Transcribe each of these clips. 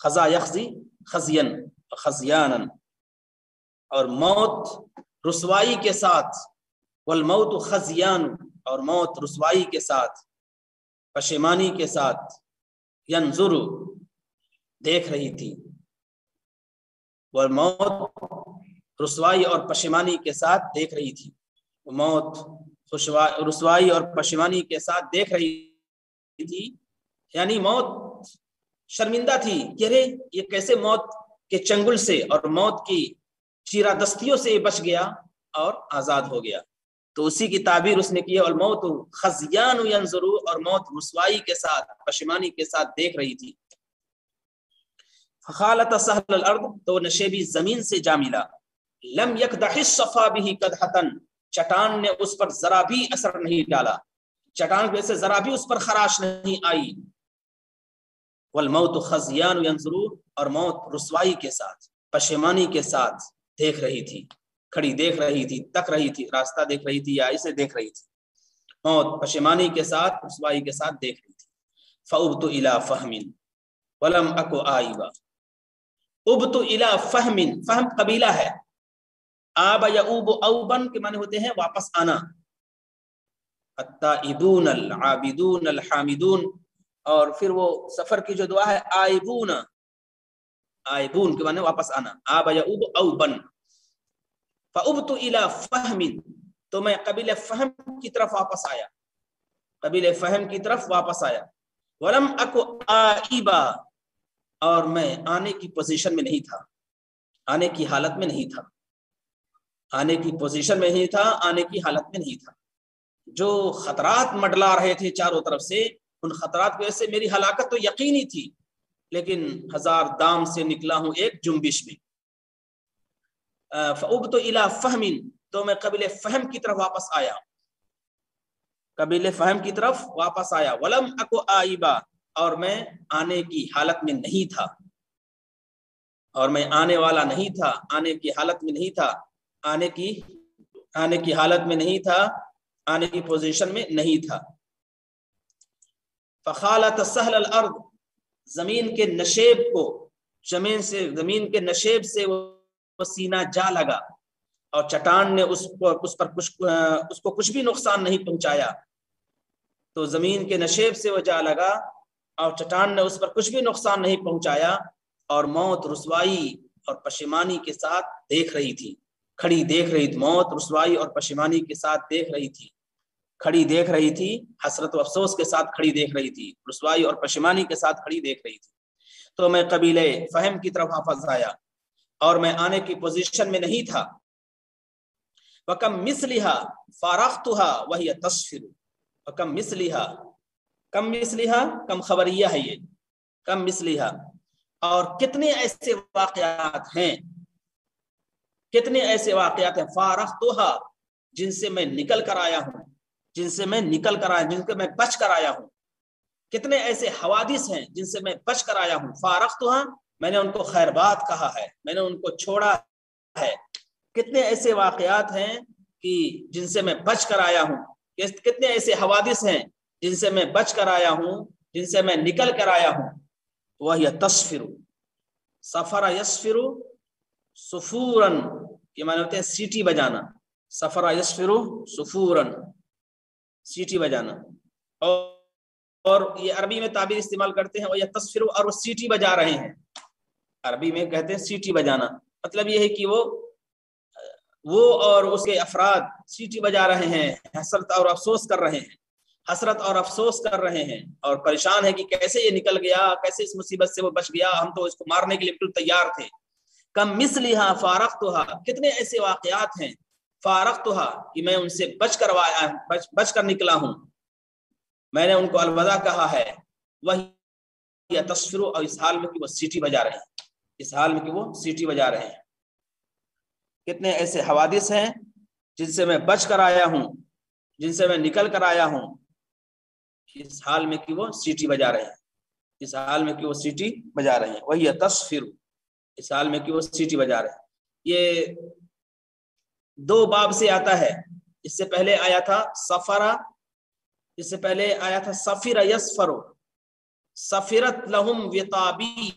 خزا یخزی خزین خزیانن، اور موت رسوائی کے ساتھ، والموت خزیان، اور موت رسوائی کے ساتھ، پشیمانی کے ساتھ، ینظر دیکھ رہی تھی، والموت رسوائی اور پشیمانی کے ساتھ دیکھ رہی تھی، موت رسوائی اور پشیمانی کے ساتھ دیکھ رہی تھی، یعنی موت شرمندہ تھی کہ ارے یہ کیسے موت کے چنگل سے اور موت کی چیرہ دستیوں سے بچ گیا اور آزاد ہو گیا. تو اسی کی تعبیر اس نے کی، الموت خزیان ینظر، اور موت رسوائی کے ساتھ پشیمانی کے ساتھ دیکھ رہی تھی. فخالط سهل الارض، تو نشیبی زمین سے جا ملا، لم یکدح الصفا به قدحۃ، چٹان نے اس پر ذرا بھی اثر نہیں ڈالا، چٹان کی وجہ سے ذرا بھی اس پر خراش نہیں آئی. والموت خزیان ینظر، اور موت رسوائی کے ساتھ پشیمانی کے ساتھ دیکھ رہی تھی، کھڑی دیکھ رہی تھی، تک رہی تھی، راستہ دیکھ رہی تھی یا اسے دیکھ رہی تھی. موت پشیمانی کے ساتھ رسوائی کے ساتھ دیکھ رہی تھی. فأبت إلى فهم ولم أك آئبا، ابت إلى فهم، فهم قبیلہ ہے، آب یعوب اوبن کے معنی ہوتے ہیں واپس آنا، التائبون العابدون الحامدون، اور پھر وہ سفر کی جو دعا ہے آئبون، آئبون کے معنی واپس آنا، آب یعوب اوبن. فأبت إلى فهم، تو میں قبیلہ فہم کی طرف واپس آیا، قبیلہ فہم کی طرف واپس آیا. ولم اکو آئبا، اور میں آنے کی پوزیشن میں نہیں تھا، آنے کی حالت میں نہیں تھا، آنے کی پوزیشن میں نہیں تھا، آنے کی حالت میں نہیں تھا. جو خطرات منڈلا رہے تھے چاروں طرف سے، ان خطرات کی وجہ سے میری ہلاکت تو یقینی تھی، لیکن ہزار دام سے نکلا ہوں ایک جنبش میں. فأبت إلى فهم، تو میں قبیلہ فہم کی طرف واپس آیا، قبیلہ فہم کی طرف واپس آیا. ولم اکو آئبا، اور میں آنے کی حالت میں نہیں تھا، اور میں آنے والا نہیں تھا، آنے کی حالت میں نہیں تھا، آنے کی حالت میں نہیں تھا، آنے کی پوزیشن میں نہیں تھا. فخالط سهل الارض، زمین کے نشیب کو، زمین کے نشیب سے وہ سینہ جا لگا، اور چٹان نے اس کو کچھ بھی نقصان نہیں پہنچایا. تو زمین کے نشیب سے وہ جا لگا اور چٹان نے اس پر کچھ بھی نقصان نہیں پہنچایا، اور موت رسوائی اور پشیمانی کے ساتھ دیکھ رہی تھی، کھڑی دیکھ رہی تھی، موت رسوائی اور پشیمانی کے ساتھ دیکھ رہی تھی، کھڑی دیکھ رہی تھی، حسرت و افسوس کے ساتھ کھڑی دیکھ رہی تھی، رسوائی اور پشیمانی کے ساتھ کھڑی دیکھ رہی تھی. تو میں قبیلہ فہم کی طرف واپس آیا، اور میں آنے کی پوزیشن میں نہیں تھا. وَكَمْ مِثْلِهَا فَارَخْتُهَا وَهِيَ تَصْفِرُ، وَكَمْ مِثْلِهَا، کم مثلها کم خبریہ ہے یہ، کم مثلها، اور کتنے ایسے واقعات ہیں، کتنے ایسے واقعات ہیں، فارختها، جن سے میں نکل کر آیا ہوں، جن سے میں نکل کر آیا، جن سے میں بچ کر آیا ہوں. کتنے ایسے حوادث ہیں جن سے میں بچ کر آیا ہوں. فارختها، میں نے ان کو خیر بات کہا ہے، میں نے ان کو چھوڑا ہے. کتنے ایسے واقعات ہیں کہ جن سے میں بچ کر آیا ہوں، کتنے ایسے حوادث ہیں جن سے میں بچ کر آیا ہوں، جن سے میں نکل کر آیا ہوں. وہی تصفر، سفر یسفر سفورا، یہ معنی ہوتے ہیں سیٹی بجانا، سفر یسفر سفورا، سیٹی بجانا. اور یہ عربی میں تعبیر استعمال کرتے ہیں، وہی تصفر، اور وہ سیٹی بجا رہے ہیں، عربی میں کہتے ہیں سیٹی بجانا. مطلب یہ ہے کہ وہ اور اس کے افراد سیٹی بجا رہے ہیں، حسرت اور افسوس کر رہے ہیں، حسرت اور افسوس کر رہے ہیں، اور پریشان ہے کہ کیسے یہ نکل گیا، کیسے اس مصیبت سے وہ بچ گیا، ہم تو اس کو مارنے کے لیے بالکل تیار تھے. کم مثلھا فارختھا، کتنے ایسے واقعات ہیں، فارختھا، کہ میں ان سے بچ کر نکلا ہوں، میں نے ان کو الوداع کہا ہے. وہی تصفر، اور اس حال میں کہ وہ سیٹی بجا رہے ہیں، اس حال میں کہ وہ سیٹی بجا رہے ہیں. کتنے ایسے حوادث ہیں جن سے میں بچ کر آیا ہوں، جن سے میں نکل کر آیا ہوں، اس حال میں کہ وہ سیٹی بجا رہے ہیں، اس حال میں کہ وہ سیٹی بجا رہے ہیں. وہی تصفر، اس حال میں کہ وہ سیٹی بجا رہے ہیں. یہ 2 باب سے آتا ہے. اس سے پہلے آیا تھا سفرا، اس سے پہلے آیا تھا سفر یسفر، سفرت لہم وطابی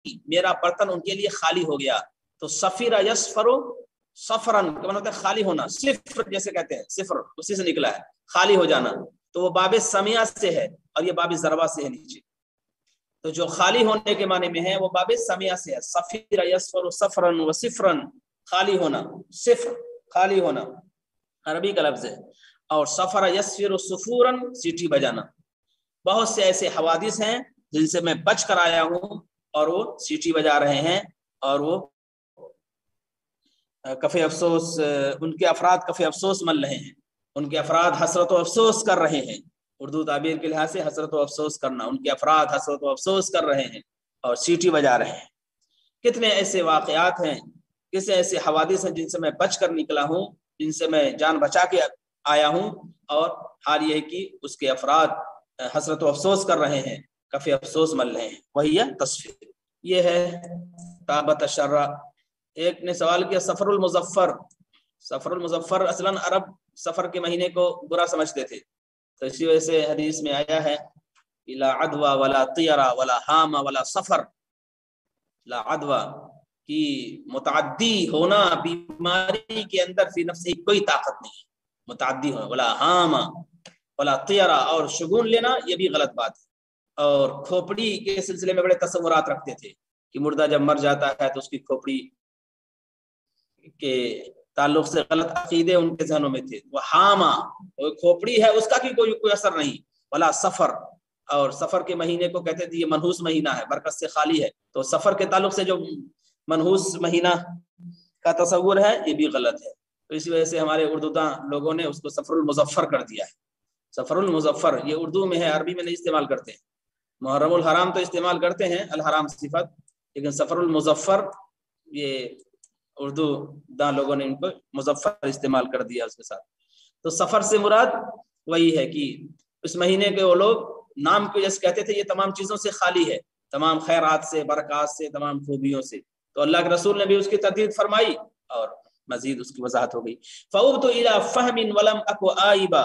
میرا برتن ان کے لیے خالی ہو گیا. تو سفر یسفر سفرن کا مطلب خالی ہونا، صفر جیسے کہتے ہیں، صفر اسی سے نکلا ہے خالی ہو جانا. تو وہ باب سمیہ سے ہے اور یہ باب ضربہ سے ہے نیچے. تو جو خالی ہونے کے معنی میں ہے وہ باب سمیہ سے ہے. سفر یسفر سفرن و صفرن، خالی ہونا، صفر خالی ہونا عربی کا لفظ ہے. اور سفر یسفر سفورن، سیٹی بجانا. بہت سے ایسے حوادث ہیں جن سے میں بچ کر آیا ہوں اور وہ سیٹی بجا رہے ہیں، اور وہ کف افسوس، ان کے افراد کف افسوس مل رہے ہیں، ان کے افراد حسرت و افسوس کر رہے ہیں. اردو تعبیر کے لحاظ سے حسرت و افسوس کرنا، ان کے افراد حسرت و افسوس کر رہے ہیں اور سیٹی بجا رہے ہیں. کتنے ایسے واقعات ہیں، کتنے ایسے حوادث ہیں جن سے میں بچ کر نکلا ہوں، جن سے میں جان بچا کے آیا ہوں، اور حال یہ ہے کہ اس کے افراد حسرت و افسوس کر رہے ہیں، کفی افسوس مل رہے ہیں. وہی ہے تصفیر. یہ ہے تابت الشرع. ایک نے سوال کیا سفر المظفر. سفر المظفر اصلاً عرب سفر کے مہینے کو برا سمجھتے تھے، تو اسی وجہ سے حدیث میں آیا ہے لا عدوى ولا طیرہ ولا حام ولا سفر. لا عدوى کی متعدی ہونا، بیماری کے اندر فی نفس کوئی طاقت نہیں ہے، متعدی ہونا. ولا حام ولا طیرہ، اور شگون لینا یہ بھی غلط بات ہے. اور کھوپڑی کے سلسلے میں بڑے تصورات رکھتے تھے کہ مردہ جب مر جاتا ہے تو اس کی کھوپڑی کے تعلق سے غلط عقیدے ان کے ذہنوں میں تھے. وہ حاما، وہ کھوپڑی ہے، اس کا بھی کوئی اثر نہیں. ولا سفر، اور سفر کے مہینے کو کہتے تھے یہ منحوس مہینہ ہے، برکت سے خالی ہے. تو سفر کے تعلق سے جو منحوس مہینہ کا تصور ہے یہ بھی غلط ہے. تو اسی وجہ سے ہمارے اردو داں لوگوں نے اس کو سفر المظفر کر دیا ہے. سفر المظفر یہ اردو میں ہے، عربی میں نہیں استعمال کرتے ہیں. محرم الحرام تو استعمال کرتے ہیں، الحرام صفت، لیکن سفر المظفر یہ اردو داں لوگوں نے ان کو مظفر استعمال کر دیا اس کے ساتھ. تو سفر سے مراد وہی ہے کہ اس مہینے کے وہ لوگ نام کی وجہ سے کہتے تھے یہ تمام چیزوں سے خالی ہے، تمام خیرات سے، برکات سے، تمام خوبیوں سے. تو اللہ کے رسول نے بھی اس کی تردید فرمائی اور مزید اس کی وضاحت ہو گئی. فَأُبْتُ إِلَىٰ فَهْمٍ وَلَمْ أَكُ آئِبًا،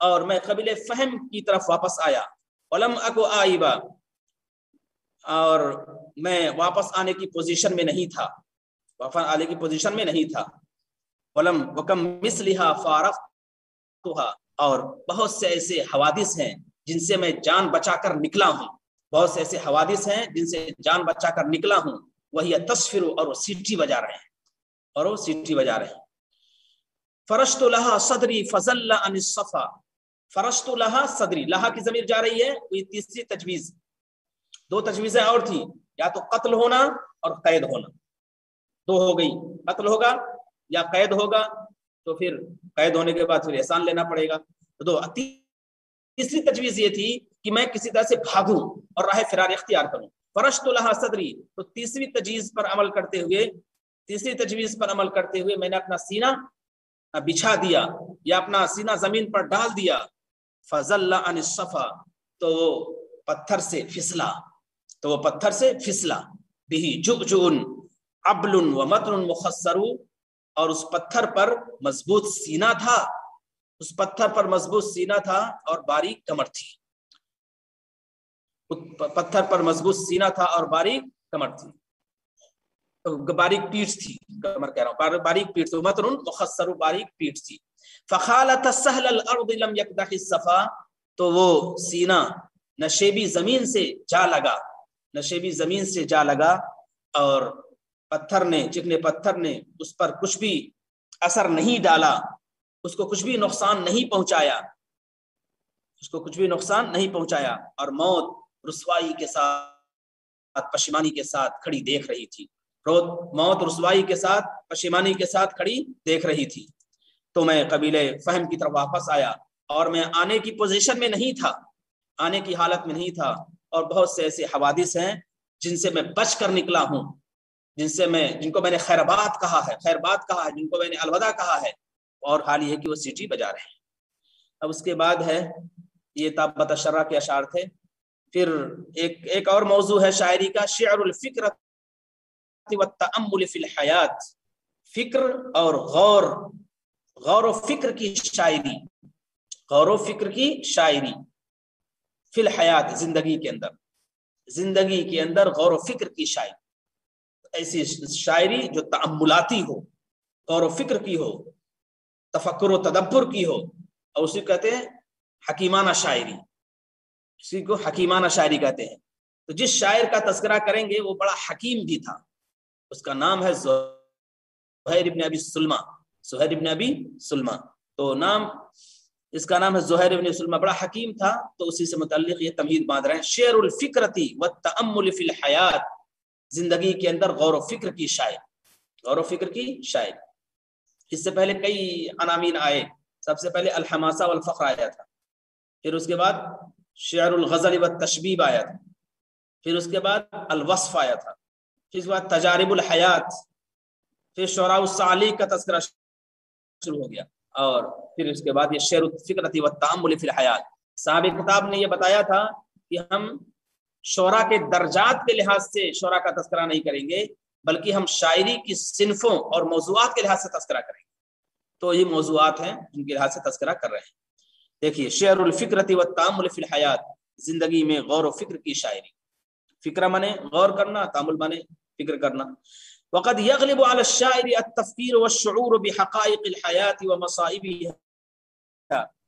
اور میں قبیل فہم کی طرف واپس آیا. وَلَمْ أَكُ آئِبًا، اور میں واپس آنے کی پوزیشن میں نہیں تھا، واپس آنے کی پوزیشن میں نہیں تھا. وَلَمْ وَكَمْ مِثْلِهَا فَارَقْتُهَا، اور بہت سے ایسے حوادث ہیں جن سے میں جان بچا کر نکلا ہوں. بہت سے ایسے حوادث ہیں جن سے جان بچا کر نکلا ہوں. وہی تصفر، اور وہ سیٹی بجا رہے ہیں، اور وہ سیٹی بجا رہے ہیں. فرشت لہا صدری فزل عن الصفا. فرشت لہا صدری، لہا کی ضمیر جا رہی ہے، یہ تیسری تجویز. دو تجویزیں اور تھی، یا تو قتل ہونا اور قید ہونا، دو ہو گئی. قتل ہوگا یا قید ہوگا، تو پھر قید ہونے کے بعد پھر احسان لینا پڑے گا. تو دو. تیسری تجویز یہ تھی کہ میں کسی طرح سے بھاگوں اور راہ فرار اختیار کروں. فرشت لہا صدری، تو تیسری تجویز پر عمل کرتے ہوئے میں نے اپنا سینہ بچھا دیا یا اپنا سینہ زمین پر ڈال دیا. فزل عن الصفا، تو وہ پتھر سے پھسلا. بہ جؤجؤ عبل ومتن مخصر، اور اس پتھر پر مضبوط سینہ تھا، اور باریک کمر تھی. پتھر پر مضبوط سینہ تھا اور باریک کمر تھی، باریک پیٹھ تھی، کمر کہہ رہا ہوں، باریک پیٹھ تھی. متن مخصر، باریک پیٹھ تھی. فخالت سهل الارض لم يقدح الصفا، تو وہ سینہ نشیبی زمین سے جا لگا، اور چکنے پتھر نے اس پر کچھ بھی اثر نہیں ڈالا، اس کو کچھ بھی نقصان نہیں پہنچایا. اور موت رسوائی کے ساتھ پشیمانی کے ساتھ کھڑی دیکھ رہی تھی. موت رسوائی کے ساتھ پشیمانی کے ساتھ کھڑی دیکھ رہی تھی. تو میں قبیلہ فہم کی طرف واپس آیا، اور میں آنے کی پوزیشن میں نہیں تھا، آنے کی حالت میں نہیں تھا. اور بہت سے ایسے حوادث ہیں جن سے میں بچ کر نکلا ہوں، جن کو میں نے خیربات کہا ہے، جن کو میں نے الوداع کہا ہے، اور حال یہ ہے کہ وہ سیٹی بجا رہے ہیں. اب اس کے بعد ہے، یہ تابت الشرع کے اشعار تھے. پھر ایک اور موضوع ہے شاعری کا، شعر الفکر والتأمل فی الحیات. فکر اور غور و فکر کی شاعری فی الحیات، زندگی کے اندر. زندگی کے اندر غور و فکر کی شاعری، ایسی شاعری جو تأملاتی ہو، غور و فکر کی ہو، تفکر و تدبر کی ہو، اور اسی کہتے ہیں حکیمانہ شاعری، اسی کو حکیمانہ شاعری کہتے ہیں۔ تو جس شاعر کا تذکرہ کریں گے وہ بڑا حکیم بھی تھا، اس کا نام ہے زہیر ابن ابی سلمہ، زہیر ابن ابی سلمہ، تو اس کا نام ہے زہیر ابن سلمہ، بڑا حکیم تھا، تو اسی سے متعلق یہ تمہید باندھ رہے ہیں، شعر الفکرتی والتأمل فی الحیات، زندگی کے اندر غور و فکر کی شاعر، غور و فکر کی شاعر۔ اس سے پہلے کئی عناوین آئے، سب سے پہلے الحماسہ والفخر آیا تھا، پھر اس کے بعد شعر الغزل والتشبیب آیا تھا، پھر اس کے بعد الوصف آیا تھا، پھر اس کے بعد تجارب الحیات، پھر شعراء الصالح کا تذکرہ شروع ہو گیا، اور پھر اس کے بعد یہ شعر الفکرتی والتأمل فی الحیات۔ صاحب کتاب نے یہ بتایا تھا کہ ہم شعراء کے درجات کے لحاظ سے شعراء کا تذکرہ نہیں کریں گے، بلکہ ہم شاعری کی صنفوں اور موضوعات کے لحاظ سے تذکرہ کریں گے، تو یہ موضوعات ہیں جن کے لحاظ سے تذکرہ کر رہے ہیں۔ دیکھیے، شعر الفکرتی والتأمل فی الحیات، زندگی میں غور و فکر کی شاعری، فکر مانے غور کرنا، تأمل مانے فکر کرنا۔ وقد يغلب على الشاعر التفكير والشعور بحقائق الحياة ومصائبها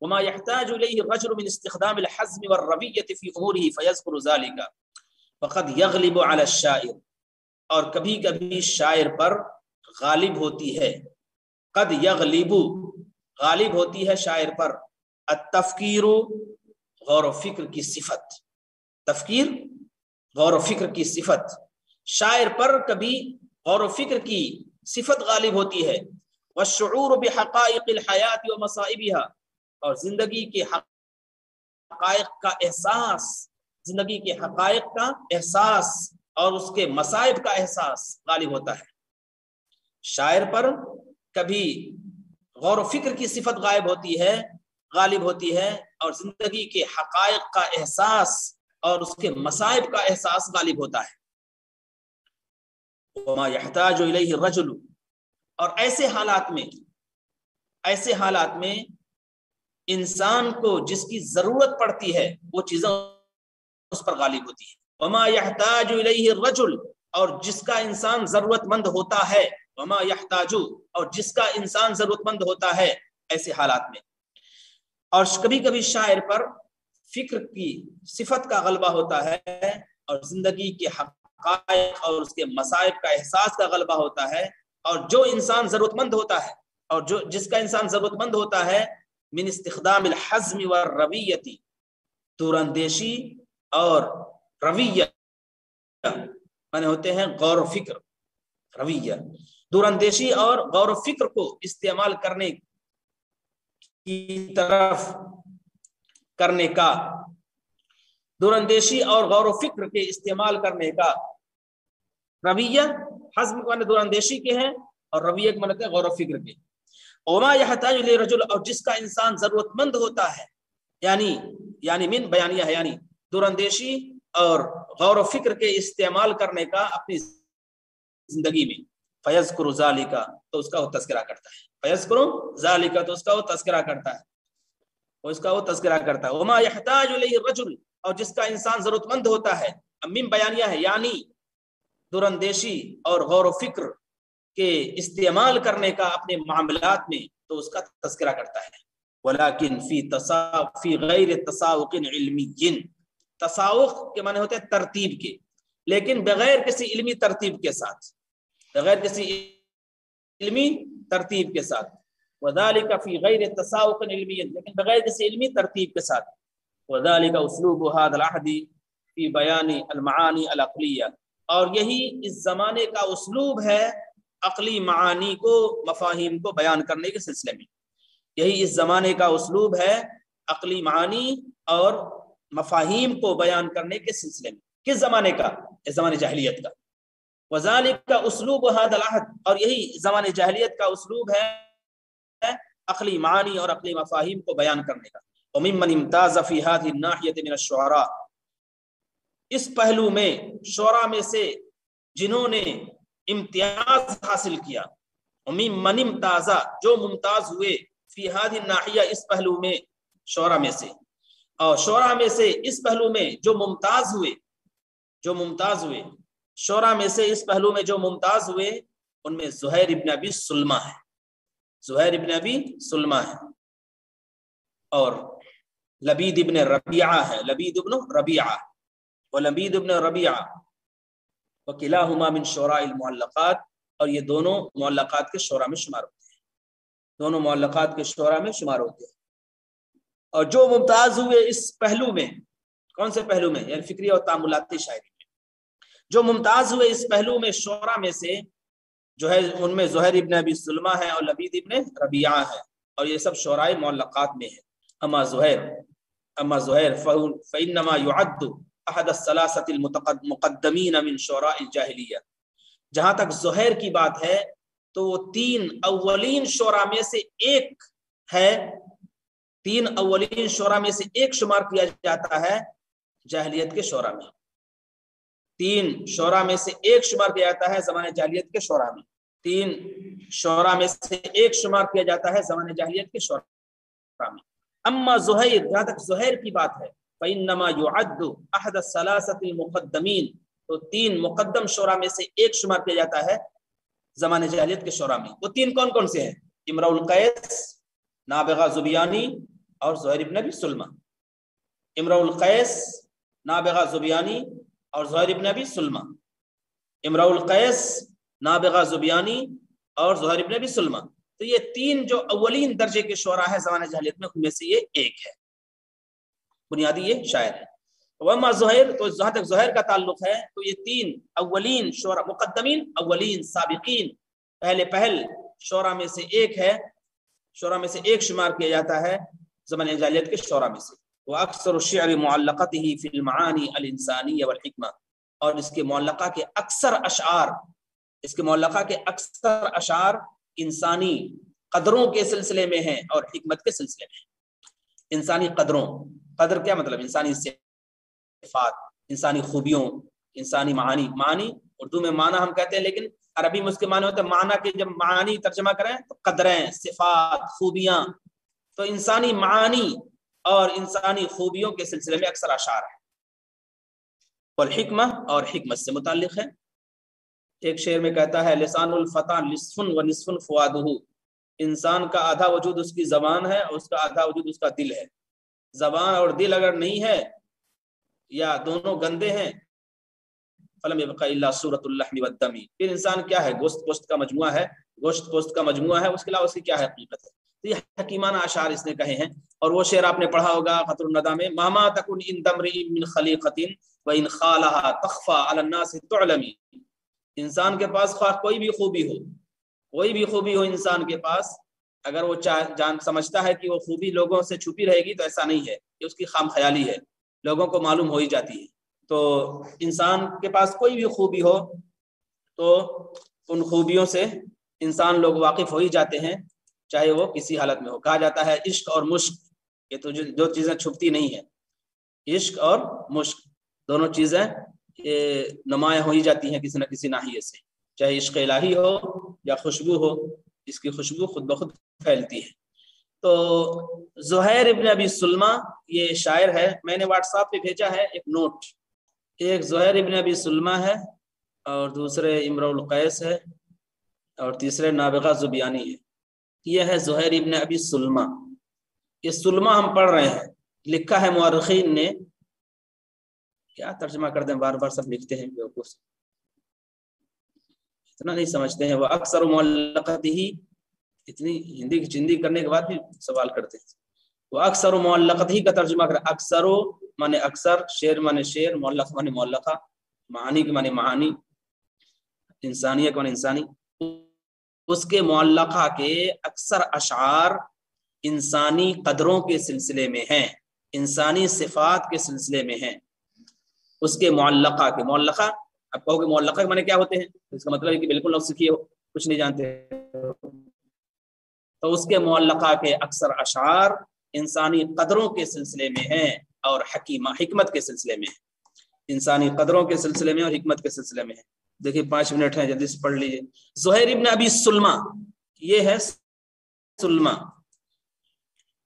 وما يحتاج إليه الرجل من استخدام الحزم والروية في أموره فيذكر ذلك۔ وقد يغلب على الشاعر، اور کبھی کبھی شاعر پر غالب ہوتی ہے، قد یغلب غالب ہوتی ہے شاعر پر، التفکیر غور و فکر کی صفت، تفکیر غور و فکر کی صفت، شاعر پر کبھی غور و فکر کی صفت غالب ہوتی ہے، والشعور بحقائق الحیات ومصائبها، اور زندگی کے حقائق کا احساس، زندگی کے حقائق کا احساس اور اس کے مصائب کا احساس غالب ہوتا ہے۔ شاعر پر کبھی غور و فکر کی صفت غالب ہوتی ہے اور زندگی کے حقائق کا احساس اور اس کے مصائب کا احساس غالب ہوتا ہے۔ وما يحتاج الیہ الرجل، اور ایسے حالات میں انسان کو جس کی ضرورت پڑتی ہے وہ چیزیں اس پر غالب ہوتی ہے۔ وما يحتاج الیہ الرجل، اور جس کا انسان ضرورت مند ہوتا ہے، وما يحتاج، اور جس کا انسان ضرورت مند ہوتا ہے ایسے حالات میں۔ اور کبھی کبھی شاعر پر فکر کی صفت کا غلبہ ہوتا ہے اور زندگی کے حقائق اور اس کے مصائب کا احساس کا غلبہ ہوتا ہے، اور جو انسان ضرورت مند ہوتا ہے، اور جس کا انسان ضرورت مند ہوتا ہے، من استخدام الحزم والرویۃ، دور اندیشی اور رویہ مانے ہوتے ہیں غور و فکر، رویہ دور اندیشی اور غور و فکر کو استعمال کرنے کی طرف کرنے کا، دور اندیشی اور غور و فکر کے استعمال کرنے کا رویہ، حزم کے معنی دور اندیشی کے ہیں اور رویہ کے معنی غور و فکر کے۔ وما يحتاج الیہ الرجل، اور جس کا انسان ضرورت مند ہوتا ہے، یعنی من بیانیہ ہے، یعنی دور اندیشی اور غور و فکر کے استعمال کرنے کا اپنی زندگی میں، فیذکر ذالک، تو اس کا وہ تذکرہ کرتا ہے، فیذکر ذالک، تو اس کا وہ تذکرہ کرتا ہے، وما يحتاج الیہ الرجل، اور جس کا انسان ضرورت مند ہوتا ہے، من بیانیہ ہے، یعنی دور اندیشی اور غور و فکر کے استعمال کرنے کا اپنے معاملات میں، تو اس کا تذکرہ کرتا ہے۔ ولیکن فی غیر تساوق علمی، تساوق کے معنی ہوتے ہیں ترتیب کے، لیکن بغیر کسی علمی ترتیب کے ساتھ، بغیر کسی علمی ترتیب کے ساتھ، وذالک فی غیر تساوق علمی، لیکن بغیر کسی علمی ترتیب کے ساتھ، وذالک اسلوب هذا العہد فی بیان المعانی العقلیہ، اور یہی اس زمانے کا اسلوب ہے عقلی معانی کو، مفاہیم کو بیان کرنے کے سلسلے میں، یہی اس زمانے کا اسلوب ہے عقلی معانی اور مفاہیم کو بیان کرنے کے سلسلے میں۔ کس زمانے کا؟ اس زمانے جاہلیت کا۔ وذالک اسلوب هذا العہد، اور یہی زمانے جاہلیت کا اسلوب ہے عقلی معانی اور عقلی مفاہیم کو بیان کرنے کا۔ وممن امتاز فی هذه الناحیۃ من الشعراء، اس پہلو میں شعراء میں سے جنہوں نے امتیاز حاصل کیا، وممن امتاز، جو ممتاز ہوئے، فی هذه الناحیہ، اس پہلو میں شعراء میں سے، اور شعراء میں سے اس پہلو میں جو ممتاز ہوئے، جو ممتاز ہوئے شعرا میں سے اس پہلو میں جو ممتاز ہوئے ان میں زہیر ابن ابی سلمہ ہے، زہیر ابن ابی سلمہ ہے، اور لبید ابن ربیعہ ہے، لبید ابن ربیعہ ولبید ابن ربیعہ وکلاہما من شعراء المعلقات، اور یہ دونوں معلقات کے شعراء میں شمار ہوتے ہیں، دونوں معلقات کے شعراء میں شمار ہوتے ہیں۔ اور جو ممتاز ہوئے اس پہلو میں، کون سے پہلو میں؟ یعنی فکری اور تعاملاتی شاعری میں، جو ممتاز ہوئے اس پہلو میں شعراء میں سے جو ہے ان میں زہیر ابن ابی سلمہ ہے اور لبید ابن ربیعہ ہے، اور یہ سب شعراء معلقات میں ہے۔ اما زہیر فإنما يعد احد الثلاثة المقدمین من شعراء الجاہلیہ، جہاں تک زہیر کی بات ہے تو وہ 3 اولین شعراء میں سے ایک ہے، 3 اولین شعراء میں سے ایک شمار کیا جاتا ہے جاہلیت کے شعراء میں، 3 شعراء میں سے ایک شمار کیا جاتا ہے زمانے جاہلیت کے شعراء میں، 3 شعراء میں سے ایک شمار کیا جاتا ہے زمانے جاہلیت کے شعراء میں۔ اما زہیر، جہاں تک زہیر کی بات ہے، فإنما يعد احد الثلاثة المقدمین، تو 3 مقدم شعراء میں سے ایک شمار کیا جاتا ہے زمانے جاہلیت کے شعراء میں۔ وہ 3 کون کون سے ہیں؟ امرؤ القیس، نابغہ زبیانی اور زہیر ابن ابی سلمہ۔ امرؤ القیس، نابغہ زبیانی اور زہیر ابن ابی سلمہ، امرؤ القیس، نابغہ زبیانی اور زہیر ابن ابی سلمہ، تو یہ 3 جو اولین درجے کے شعراء ہیں زمانہ جاہلیت میں، ان میں سے یہ ایک ہے، بنیادی یہ شاعر ہے۔ وما زہیر، تو جہاں تک زہیر کا تعلق ہے تو یہ 3 اولین شعراء، مقدمین، اولین، سابقین، پہل شعراء میں سے ایک ہے، شعراء میں سے ایک شمار کیا جاتا ہے زمانہ جاہلیت کے شعراء میں سے۔ وَأَكْثَرُ الشِّعْرِ مُعَلَّقَتِهِ فِي الْمَعَانِي الْإِنسَانِيَّةِ وَالْحِكْمَةِ، اور اس کے معلقہ کے اکثر اشعار، اس کے معلقہ کے اکثر اشعار انسانی قدروں کے سلسلے میں ہیں اور حکمت کے سلسلے میں ہیں۔ انسانی قدروں، قدر کیا مطلب؟ انسانی صفات، انسانی خوبیوں، انسانی معانی۔ معانی اردو میں معنی ہم کہتے ہیں، لیکن عربی میں اس کے معنی ہوتے ہیں معنی کے، جب معانی ترجمہ کریں تو قدریں، صفات، خوبیاں، تو انسانی معانی اور انسانی خوبیوں کے سلسلے میں اکثر اشعار ہیں۔ والحکمہ، اور حکمت سے متعلق ہے۔ ایک شعر میں کہتا ہے لسان الفتى نصف ونصف فؤادہ، انسان کا آدھا وجود اس کی زبان ہے اور اس کا آدھا وجود اس کا دل ہے۔ زبان اور دل اگر نہیں ہے یا دونوں گندے ہیں، فلم يبقى الا صورۃ اللحم والدم، پھر انسان کیا ہے؟ گوشت پوست کا مجموعہ ہے، گوشت پوست کا مجموعہ ہے، اس کے علاوہ اس کی کیا ہے حقیقت ہے؟ تو یہ حکیمانہ اشعار اس نے کہے ہیں۔ اور وہ شعر آپ نے پڑھا ہوگا قطر الندى میں، ماما تکن ان دمرئ من خلیقۃ وان خالها تخفى على الناس تعلمی، انسان کے پاس خواہ کوئی بھی خوبی ہو، کوئی بھی خوبی ہو انسان کے پاس، اگر وہ جان سمجھتا ہے کہ وہ خوبی لوگوں سے چھپی رہے گی تو ایسا نہیں ہے، یہ اس کی خام خیالی ہے، لوگوں کو معلوم ہو ہی جاتی ہے۔ تو انسان کے پاس کوئی بھی خوبی ہو تو ان خوبیوں سے انسان لوگ واقف ہو ہی جاتے ہیں، چاہے وہ کسی حالت میں ہو۔ کہا جاتا ہے عشق اور مشق، یہ تو جو چیزیں چھپتی نہیں ہیں، عشق اور مشق دونوں چیزیں نمایاں ہو ہی جاتی ہیں کسی نہ کسی ناحیے سے، چاہے عشق الہی ہو یا خوشبو ہو، اس کی خوشبو خود بخود پھیلتی ہے۔ تو زہیر ابن ابی سلمہ یہ شاعر ہے، میں نے واٹس ایپ پہ بھیجا ہے ایک نوٹ، ایک زہیر ابن ابی سلمہ ہے اور دوسرے امرؤ القیس ہے اور تیسرے نابغہ زبیانی ہے۔ یہ ہے زہیر ابن ابی سلمہ، یہ سلمہ ہم پڑھ رہے ہیں، لکھا ہے مورخین نے، کیا ترجمہ کر دیں، بار بار سب لکھتے ہیں، اتنا نہیں سمجھتے ہیں۔ وہ اکثر معلقتہ، اتنی ہندی کی چندی کرنے کے بعد بھی سوال کرتے ہیں۔ وہ اکثر معلقتہ کا ترجمہ کر، اکثر مانے اکثر، شعر مانے شعر، معلق مانے معلقہ، معانی کے مانے معانی، انسانیہ کے مانے انسانی، اس کے معلقہ کے اکثر اشعار انسانی قدروں کے سلسلے میں ہیں، انسانی صفات کے سلسلے میں ہیں۔ اس کے معلقہ کے، معلقہ اب کہو کہ معلقہ کے معنی کیا ہوتے ہیں، اس کا مطلب ہے کہ بالکل نہ سیکھیے ہو، کچھ نہیں جانتے، تو اس کے معلقہ کے اکثر اشعار انسانی قدروں کے سلسلے میں ہیں اور حکمت کے سلسلے میں ہیں، انسانی قدروں کے سلسلے میں اور حکمت کے سلسلے میں ہیں۔ دیکھیے 5 منٹ ہیں، جلدی سے پڑھ لیجیے۔ زہیر ابن ابی سلمہ، یہ ہے سلمہ،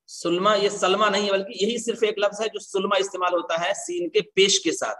سلمہ یہ سلمہ نہیں بلکہ یہی صرف ایک لفظ ہے جو سلمہ استعمال ہوتا ہے سین کے پیش کے ساتھ،